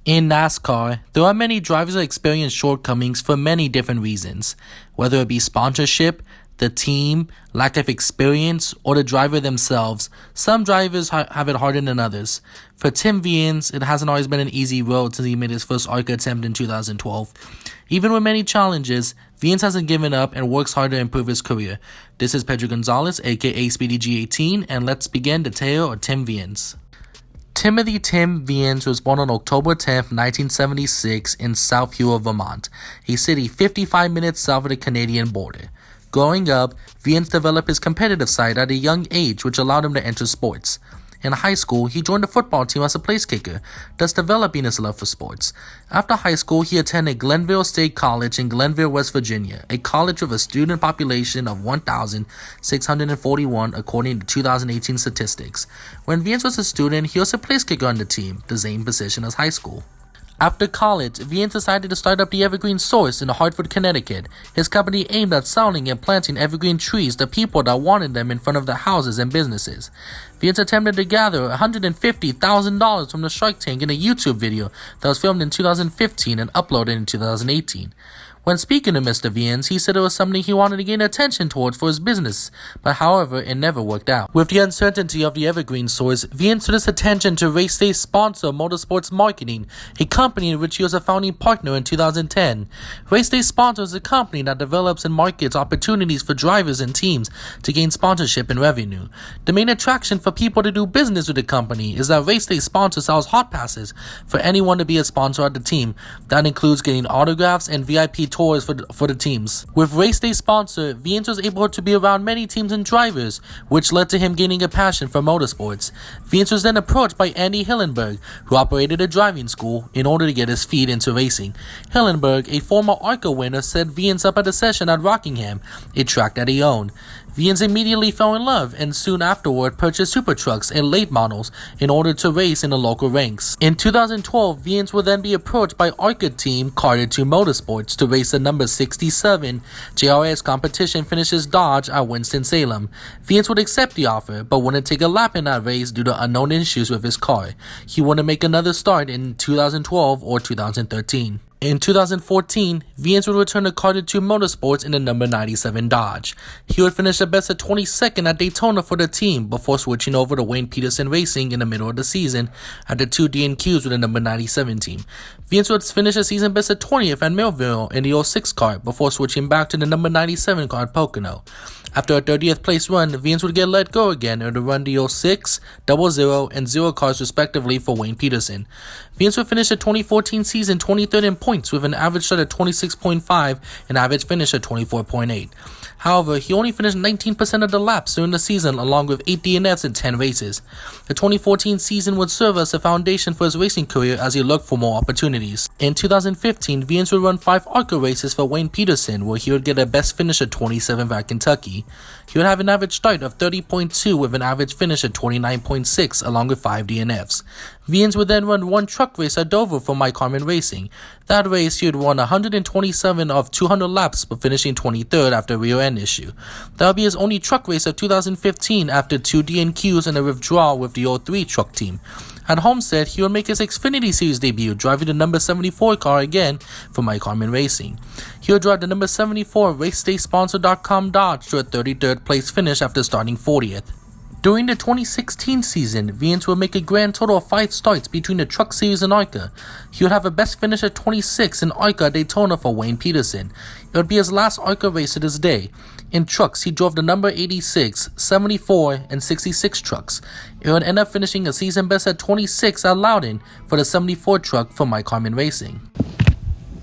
In NASCAR, there are many drivers that experience shortcomings for many different reasons, whether it be sponsorship, the team, lack of experience, or the driver themselves. Some drivers have it harder than others. For Tim Viens, it hasn't always been an easy road since he made his first ARCA attempt in 2012. Even with many challenges, Viens hasn't given up and works hard to improve his career. This is Pedro Gonzalez, aka Speedy G18, and let's begin the tale of Tim Viens. Timothy Tim Viens was born on October 10, 1976 in South Hewell, Vermont, a city 55 minutes south of the Canadian border. Growing up, Viens developed his competitive side at a young age, which allowed him to enter sports. In high school, he joined the football team as a place kicker, thus developing his love for sports. After high school, he attended Glenville State College in Glenville, West Virginia, a college with a student population of 1,641 according to 2018 statistics. When Viens was a student, he was a place kicker on the team, the same position as high school. After college, Viens decided to start up the Evergreen Source in Hartford, Connecticut. His company aimed at selling and planting evergreen trees to people that wanted them in front of their houses and businesses. Viens attempted to gather $150,000 from the Shark Tank in a YouTube video that was filmed in 2015 and uploaded in 2018. When speaking to Mr. Viens, he said it was something he wanted to gain attention towards for his business, but however, it never worked out. With the uncertainty of the Evergreen Source, Viens turned his attention to race day sponsor Motorsports Marketing, a company in which he was a founding partner in 2010. Race Day Sponsor is a company that develops and markets opportunities for drivers and teams to gain sponsorship and revenue. The main attraction for people to do business with the company is that Race Day Sponsor sells hot passes for anyone to be a sponsor at the team. That includes getting autographs and VIP tours for the teams. With Race Day Sponsor, Viens was able to be around many teams and drivers, which led to him gaining a passion for motorsports. Viens was then approached by Andy Hillenberg, who operated a driving school, in order to get his feet into racing. Hillenberg, a former ARCA winner, set Viens up at a session at Rockingham, a track that he owned. Viens immediately fell in love and soon afterward purchased super trucks and late models in order to race in the local ranks. In 2012, Viens would then be approached by ARCA team Carter 2 Motorsports to race the number 67 JRS competition finishes Dodge at Winston-Salem. Viens would accept the offer, but wouldn't take a lap in that race due to unknown issues with his car. He wouldn't make another start in 2012 or 2013. In 2014, Viens would return to Carter 2 Motorsports in the number 97 Dodge. He would finish the best of 22nd at Daytona for the team before switching over to Wayne Peterson Racing in the middle of the season at the 2 DNQs with the number 97 team. Viens would finish the season best of 20th at Millville in the 06 car before switching back to the number 97 car at Pocono. After a 30th place run, Viens would get let go again and run the 06, 00, and 0 cars respectively for Wayne Peterson. Viens would finish the 2014 season 23rd in points with an average start of 26.5 and average finish of 24.8. However, he only finished 19% of the laps during the season along with 8 DNFs in 10 races. The 2014 season would serve as a foundation for his racing career as he looked for more opportunities. In 2015, Viens would run 5 ARCA races for Wayne Peterson where he would get a best finish of 27th at Kentucky. He would have an average start of 30.2 with an average finish of 29.6 along with 5 DNFs. Viens would then run 1 truck race at Dover for Mike Harmon Racing. That race, he would run 127 of 200 laps but finishing 23rd after a rear end issue. That would be his only truck race of 2015 after 2 DNQs and a withdrawal with the 03 truck team. At Homestead, he would make his Xfinity Series debut, driving the number 74 car again for Mike Harmon Racing. He would drive the number 74 RaceDaySponsor.com Dodge to a 33rd place finish after starting 40th. During the 2016 season, Viens would make a grand total of 5 starts between the Truck Series and ARCA. He would have a best finish at 26 in ARCA at Daytona for Wayne Peterson. It would be his last ARCA race to this day. In trucks, he drove the number 86, 74, and 66 trucks. It would end up finishing a season best at 26 at Loudon for the 74 truck for Mike Harmon Racing.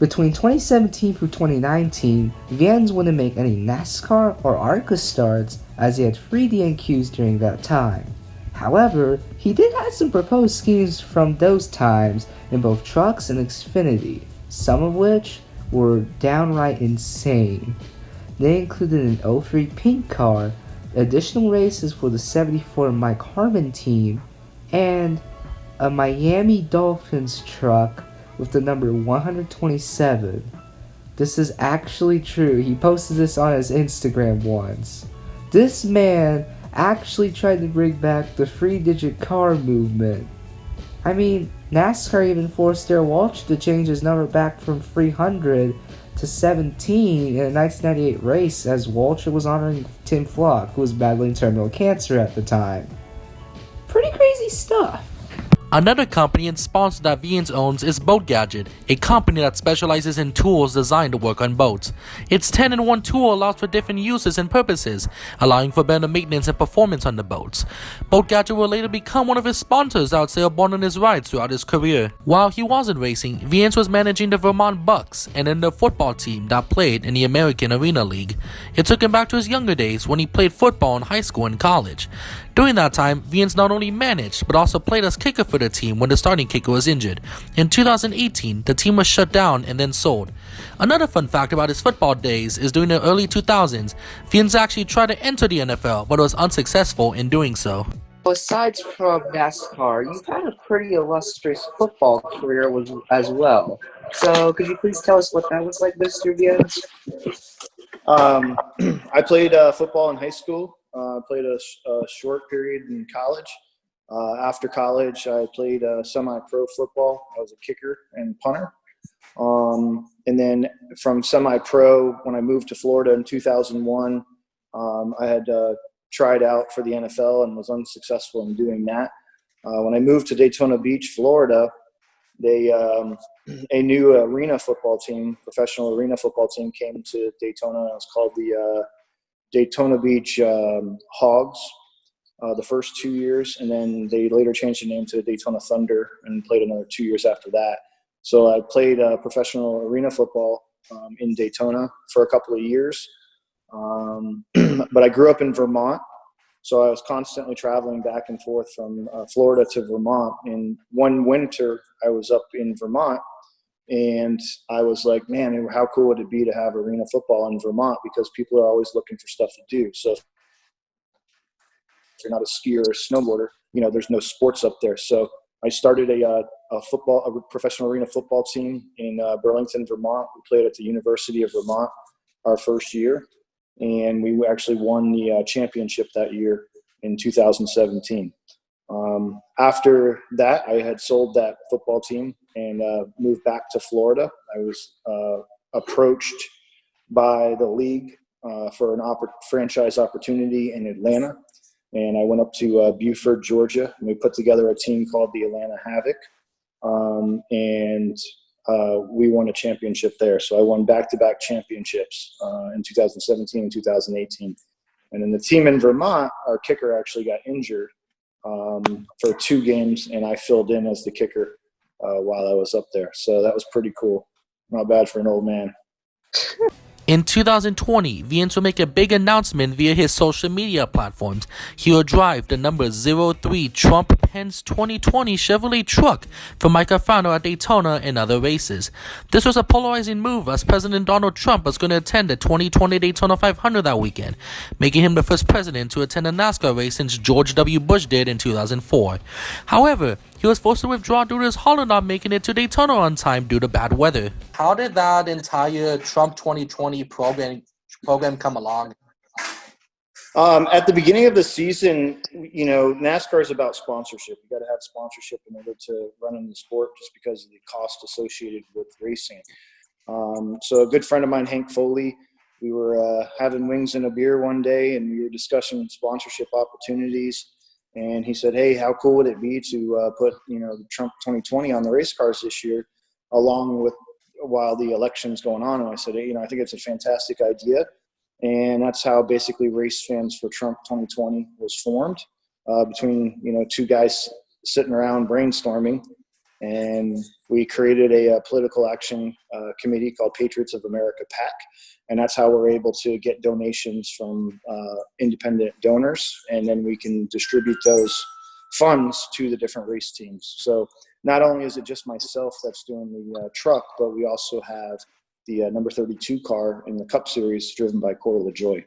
Between 2017 through 2019, Viens wouldn't make any NASCAR or ARCA starts as he had 3 DNQs during that time. However, he did have some proposed schemes from those times in both trucks and Xfinity, some of which were downright insane. They included an 03 pink car, additional races for the 74 Mike Harmon team, and a Miami Dolphins truck with the number 127. This is actually true. He posted this on his Instagram once. This man actually tried to bring back the 3-digit car movement. I mean, NASCAR even forced Darrell Walsh to change his number back from 300 to 17 in a 1998 race as Walsh was honoring Tim Flock, who was battling terminal cancer at the time. Pretty crazy stuff. Another company and sponsor that Viens owns is Boat Gadget, a company that specializes in tools designed to work on boats. Its 10-in-1 tool allows for different uses and purposes, allowing for better maintenance and performance on the boats. Boat Gadget will later become one of his sponsors out sail born on his rides throughout his career. While he wasn't racing, Viens was managing the Vermont Bucks and in the football team that played in the American Arena League. It took him back to his younger days when he played football in high school and college. During that time, Viens not only managed but also played as kicker for the team when the starting kicker was injured. In 2018, the team was shut down and then sold. Another fun fact about his football days is during the early 2000s, Viens actually tried to enter the NFL but was unsuccessful in doing so. Aside from NASCAR, you've had a pretty illustrious football career as well. So, could you please tell us what that was like, Mr. Viens? I played football in high school. Played a short period in college. After college, I played semi-pro football. I was a kicker and punter. And then from semi-pro, when I moved to Florida in 2001, I had tried out for the NFL and was unsuccessful in doing that. When I moved to Daytona Beach, Florida, a new arena football team, professional arena football team, came to Daytona. It was called the Daytona Beach Hogs the first 2 years, and then they later changed the name to the Daytona Thunder and played another 2 years after that. So I played professional arena football in Daytona for a couple of years. But I grew up in Vermont, so I was constantly traveling back and forth from Florida to Vermont. And one winter I was up in Vermont, and I was like, man, how cool would it be to have arena football in Vermont, because people are always looking for stuff to do. So if you're not a skier or a snowboarder, there's no sports up there. So I started a professional arena football team in Burlington, Vermont. We played at the University of Vermont our first year, and we actually won the championship that year in 2017. After that, I had sold that football team and moved back to Florida. I was approached by the league for an franchise opportunity in Atlanta. And I went up to Beaufort, Georgia, and we put together a team called the Atlanta Havoc. And we won a championship there. So I won back-to-back championships in 2017 and 2018. And then the team in Vermont, our kicker actually got injured for 2 games, and I filled in as the kicker while I was up there. So that was pretty cool. Not bad for an old man. In 2020, Viens will make a big announcement via his social media platforms. He will drive the number 03 Trump Pence 2020 Chevrolet truck for Mike Alfano at Daytona and other races. This was a polarizing move, as President Donald Trump was going to attend the 2020 Daytona 500 that weekend, making him the first president to attend a NASCAR race since George W. Bush did in 2004. However, he was forced to withdraw due to his hauler not making it to Daytona on time due to bad weather. How did that entire Trump 2020 program come along? At the beginning of the season, NASCAR is about sponsorship. You got to have sponsorship in order to run in the sport, just because of the cost associated with racing. So a good friend of mine, Hank Foley, we were having wings and a beer one day, and we were discussing sponsorship opportunities. And he said, hey, how cool would it be to put, the Trump 2020 on the race cars this year, while the election's going on? And I said, hey, I think it's a fantastic idea. And that's how basically Race Fans for Trump 2020 was formed, between, 2 guys sitting around brainstorming. And we created a political action committee called Patriots of America PAC. And that's how we're able to get donations from independent donors. And then we can distribute those funds to the different race teams. So not only is it just myself that's doing the truck, but we also have the number 32 car in the Cup Series driven by Cora LaJoy.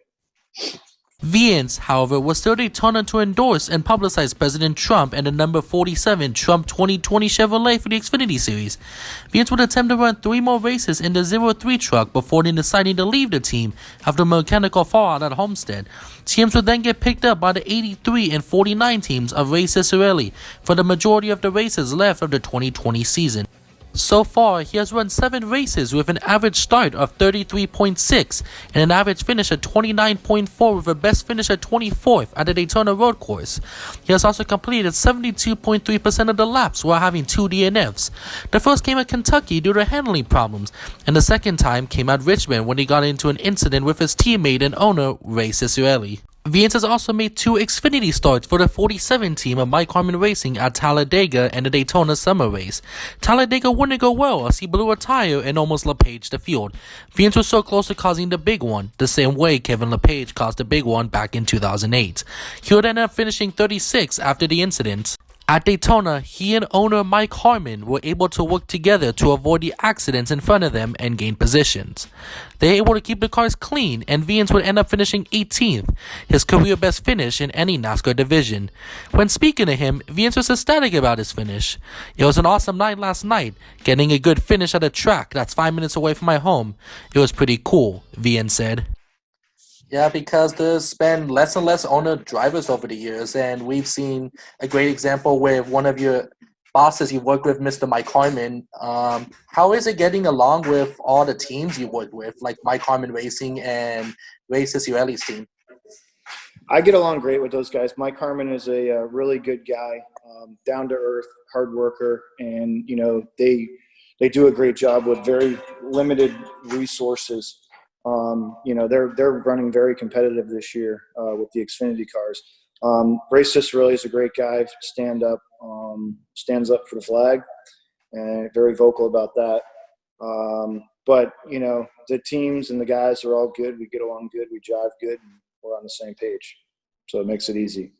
Viens, however, was still Daytona to endorse and publicize President Trump and the number 47 Trump 2020 Chevrolet for the Xfinity Series. Viens would attempt to run 3 more races in the 03 truck before then deciding to leave the team after a mechanical fallout at Homestead. Teams would then get picked up by the 83 and 49 teams of Ray Ciccarelli for the majority of the races left of the 2020 season. So far, he has run 7 races with an average start of 33.6 and an average finish of 29.4 with a best finish at 24th at the Daytona Road Course. He has also completed 72.3% of the laps while having 2 DNFs. The first came at Kentucky due to handling problems, and the second time came at Richmond when he got into an incident with his teammate and owner, Ray Ciccarelli. Viens has also made 2 Xfinity starts for the 47 team of Mike Harmon Racing at Talladega and the Daytona Summer Race. Talladega wouldn't go well as he blew a tire and almost LePage the field. Viens was so close to causing the big one, the same way Kevin LePage caused the big one back in 2008. He would end up finishing 36 after the incident. At Daytona, he and owner Mike Harmon were able to work together to avoid the accidents in front of them and gain positions. They were able to keep the cars clean, and Viens would end up finishing 18th, his career best finish in any NASCAR division. When speaking to him, Viens was ecstatic about his finish. It was an awesome night last night, getting a good finish at a track that's 5 minutes away from my home. It was pretty cool, Viens said. Yeah, because there's been less and less owner drivers over the years, and we've seen a great example with one of your bosses you work with, Mr. Mike Harmon. How is it getting along with all the teams you work with, like Mike Harmon Racing and Ray Ciccarelli's team? I get along great with those guys. Mike Harmon is a really good guy, down to earth, hard worker, and they do a great job with very limited resources. They're running very competitive this year with the Xfinity cars. Ray Ciccarelli is a great guy, stands up for the flag, and very vocal about that. But the teams and the guys are all good. We get along good. We jive good. And we're on the same page. So it makes it easy.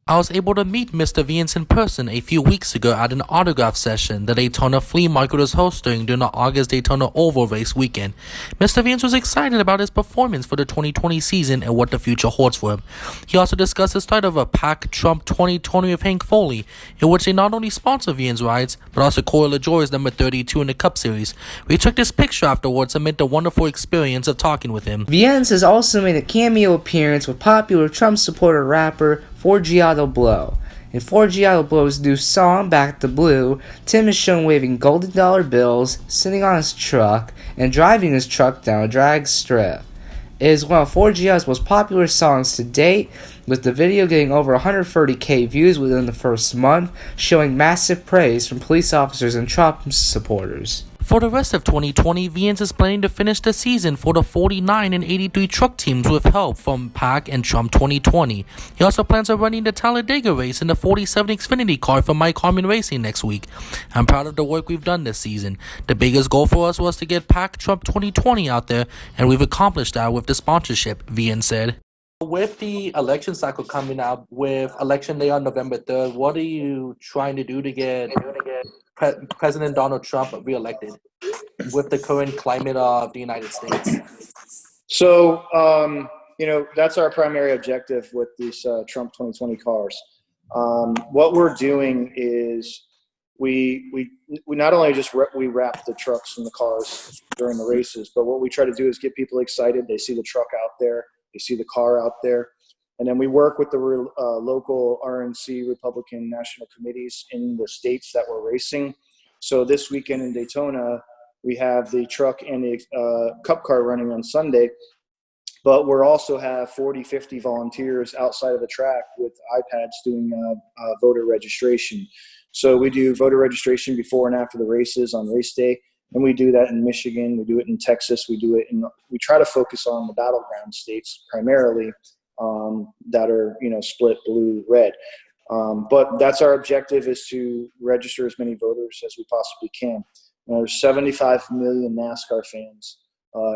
I was able to meet Mr. Viens in person a few weeks ago at an autograph session the Daytona Flea Market was hosting during the August Daytona Oval Race weekend. Mr. Viens was excited about his performance for the 2020 season and what the future holds for him. He also discussed the start of a PAC Trump 2020 with Hank Foley, in which they not only sponsor Viens rides, but also Corey LaJoie's number 32 in the Cup Series. We took this picture afterwards amid the wonderful experience of talking with him. Viens has also made a cameo appearance with popular Trump supporter rapper Forgiato Blow. In Forgiato Blow's new song, Back to Blue, Tim is shown waving golden dollar bills, sitting on his truck, and driving his truck down a drag strip. It is one of Forgiato's most popular songs to date, with the video getting over 130,000 views within the first month, showing massive praise from police officers and Trump supporters. For the rest of 2020, Viens is planning to finish the season for the 49 and 83 truck teams with help from PAC and Trump 2020. He also plans on running the Talladega race in the 47 Xfinity car for Mike Harmon Racing next week. I'm proud of the work we've done this season. The biggest goal for us was to get PAC Trump 2020 out there, and we've accomplished that with the sponsorship, Viens said. With the election cycle coming up, with Election Day on November 3rd, what are you trying to do to get President Donald Trump reelected with the current climate of the United States? So, that's our primary objective with these Trump 2020 cars. What we're doing is we not only just we wrap the trucks and the cars during the races, but what we try to do is get people excited. They see the truck out there, they see the car out there. And then we work with the local RNC Republican national committees in the states that we're racing. So this weekend in Daytona, we have the truck and the cup car running on Sunday, but we'll also have 40, 50 volunteers outside of the track with iPads doing voter registration. So we do voter registration before and after the races on race day. And we do that in Michigan. We do it in Texas. We try to focus on the battleground states primarily. That are split blue red, but that's our objective, is to register as many voters as we possibly can. There's 75 million NASCAR fans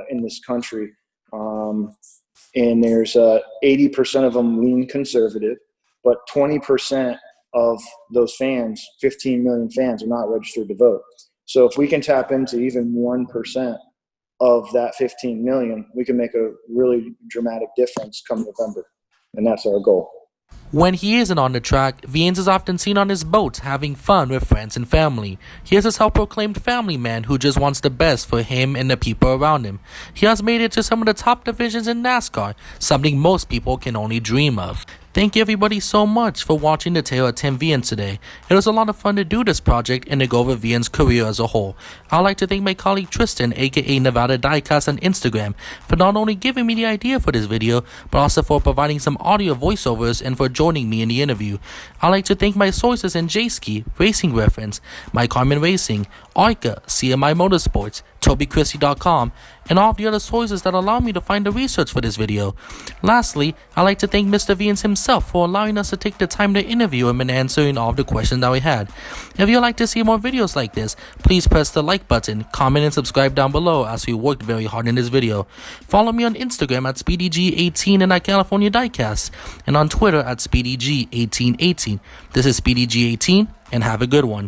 in this country, and there's 80% of them lean conservative, but 20% of those fans, 15 million fans, are not registered to vote. So if we can tap into even 1% of that 15 million, we can make a really dramatic difference come November. And that's our goal. When he isn't on the track, Viens is often seen on his boats having fun with friends and family. He is a self-proclaimed family man who just wants the best for him and the people around him. He has made it to some of the top divisions in NASCAR, something most people can only dream of. Thank you everybody so much for watching the Tale of Tim Viens today. It was a lot of fun to do this project and to go over Viens' career as a whole. I'd like to thank my colleague Tristan, aka Nevada Diecast on Instagram, for not only giving me the idea for this video, but also for providing some audio voiceovers and for joining me in the interview. I'd like to thank my sources in J-Ski, Racing Reference, My Carmen Racing, Arca, CMI Motorsports, TobyChristie.com, and all of the other sources that allow me to find the research for this video. Lastly, I'd like to thank Mr. Viens himself for allowing us to take the time to interview him and answering all of the questions that we had. If you'd like to see more videos like this, please press the like button, comment and subscribe down below as we worked very hard in this video. Follow me on Instagram at SpeedyG18 and at California Diecast, and on Twitter at SpeedyG1818. This is SpeedyG18, and have a good one.